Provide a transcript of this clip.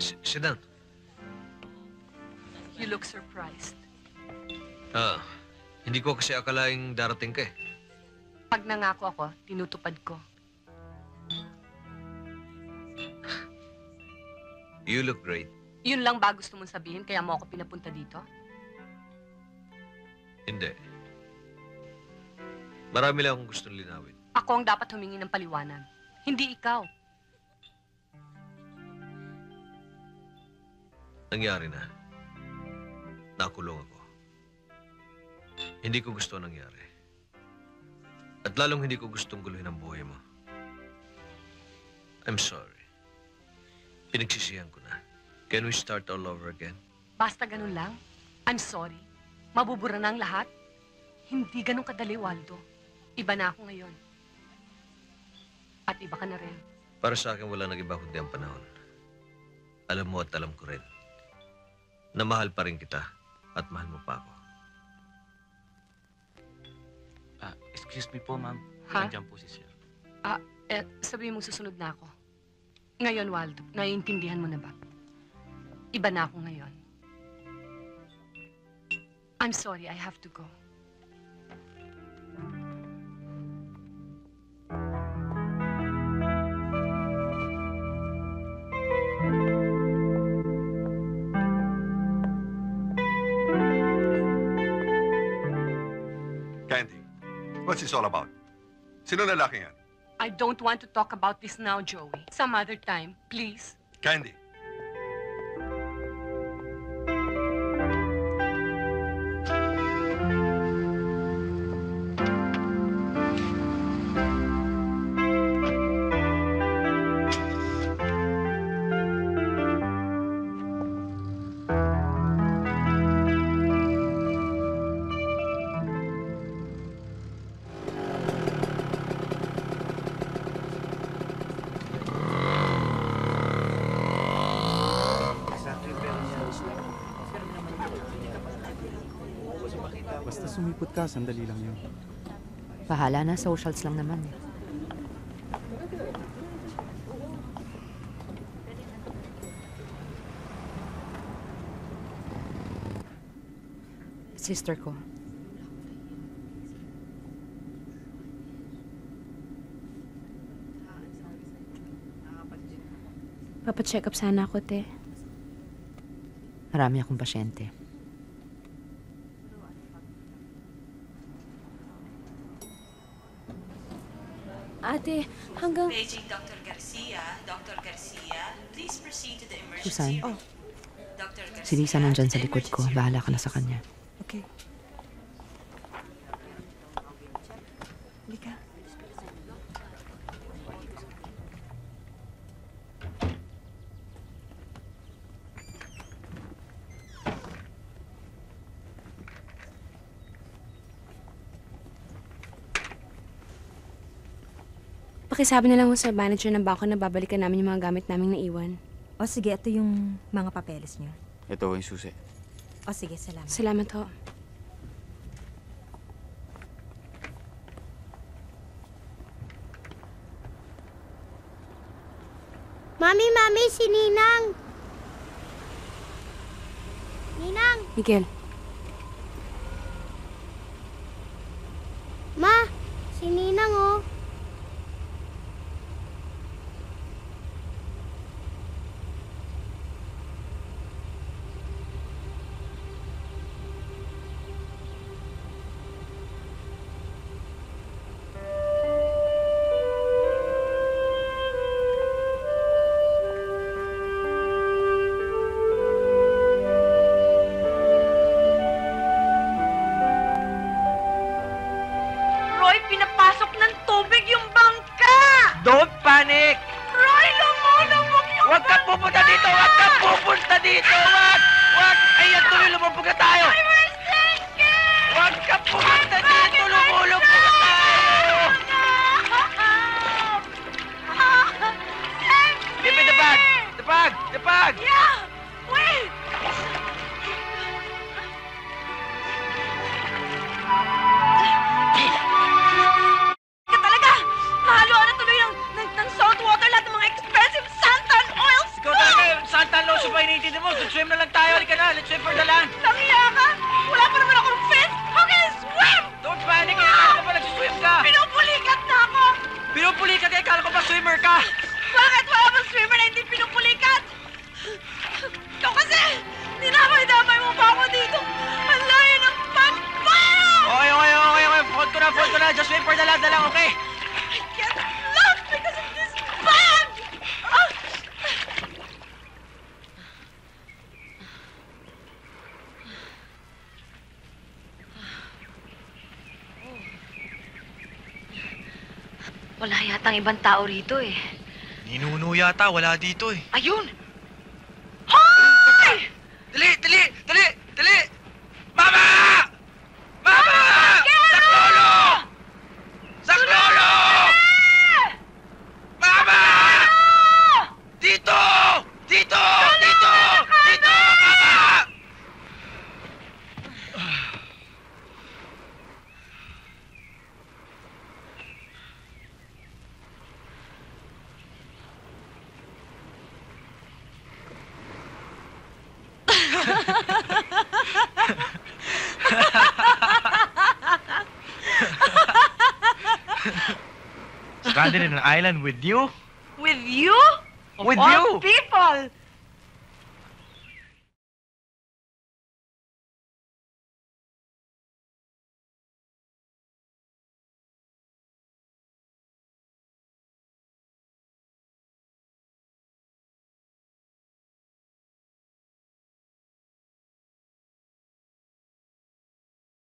Sit down. You look surprised. Hindi ko kasi akalaing darating ka eh. Pag nangako ako, tinutupad ko. You look great. Yun lang ba gusto mong sabihin kaya mo ako pinapunta dito? Hindi. Marami lang akong gustong linawin. Ako ang dapat humingi ng paliwanag. Hindi ikaw. Nangyari na. Nakulong ako. Hindi ko gusto ang nangyari. At lalong hindi ko gustong guluhin ang buhay mo. I'm sorry. Pinagsisihan ko na. Can we start all over again? Basta ganun lang. I'm sorry. Mabubura na ang lahat. Hindi ganun kadali, Waldo. Iba na ako ngayon. At iba ka na rin. Para sa akin, wala nag-iba kundi ang panahon. Alam mo at alam ko rin na mahal pa rin kita at mahal mo pa ako. Excuse me po, ma'am. Ha? Nandiyan po si sir. Sabihin mong susunod na ako. Ngayon, Waldo, naiintindihan mo na ba? Iba na ako ngayon. I'm sorry, I have to go. Candy, what's this all about? Sino lalaki yan? I don't want to talk about this now, Joey. Some other time, please. Candy. Basta sumipot ka, sandali lang yun. Bahala na, socials lang naman. Sister ko. Papacheck up sana ako, te. Marami akong pasyente. Ate, hanggang... Paging Dr. Garcia. Dr. Garcia, please proceed to the emergency Susan, room. Dr. Garcia, si Lisa nandyan to sa the likod ko. emergency room, Bahala ka na please. sa kanya. Okay. Halika. Pakisabi na lang ho sa manager ng bako na babalikan namin yung mga gamit naming naiwan. O sige, ito yung mga papeles niyo. Ito yung susi. O sige, salamat. Salamat ho. Mami, si Ninang! Ninang! Miguel, Ma! Si Ninang, oh! lang, okay? I can't laugh because of this bag! Wala yatang ibang tao rito eh. Ninuno yata, wala dito eh. Ayun! Hoy! Dali! Dali! Dali! Dali! Mama! Mama! Saklolo! Saklolo! Mama! Dito! Dito! Dito! Dito! Mama! Stranded in an island with you? With you? Of With all you? people!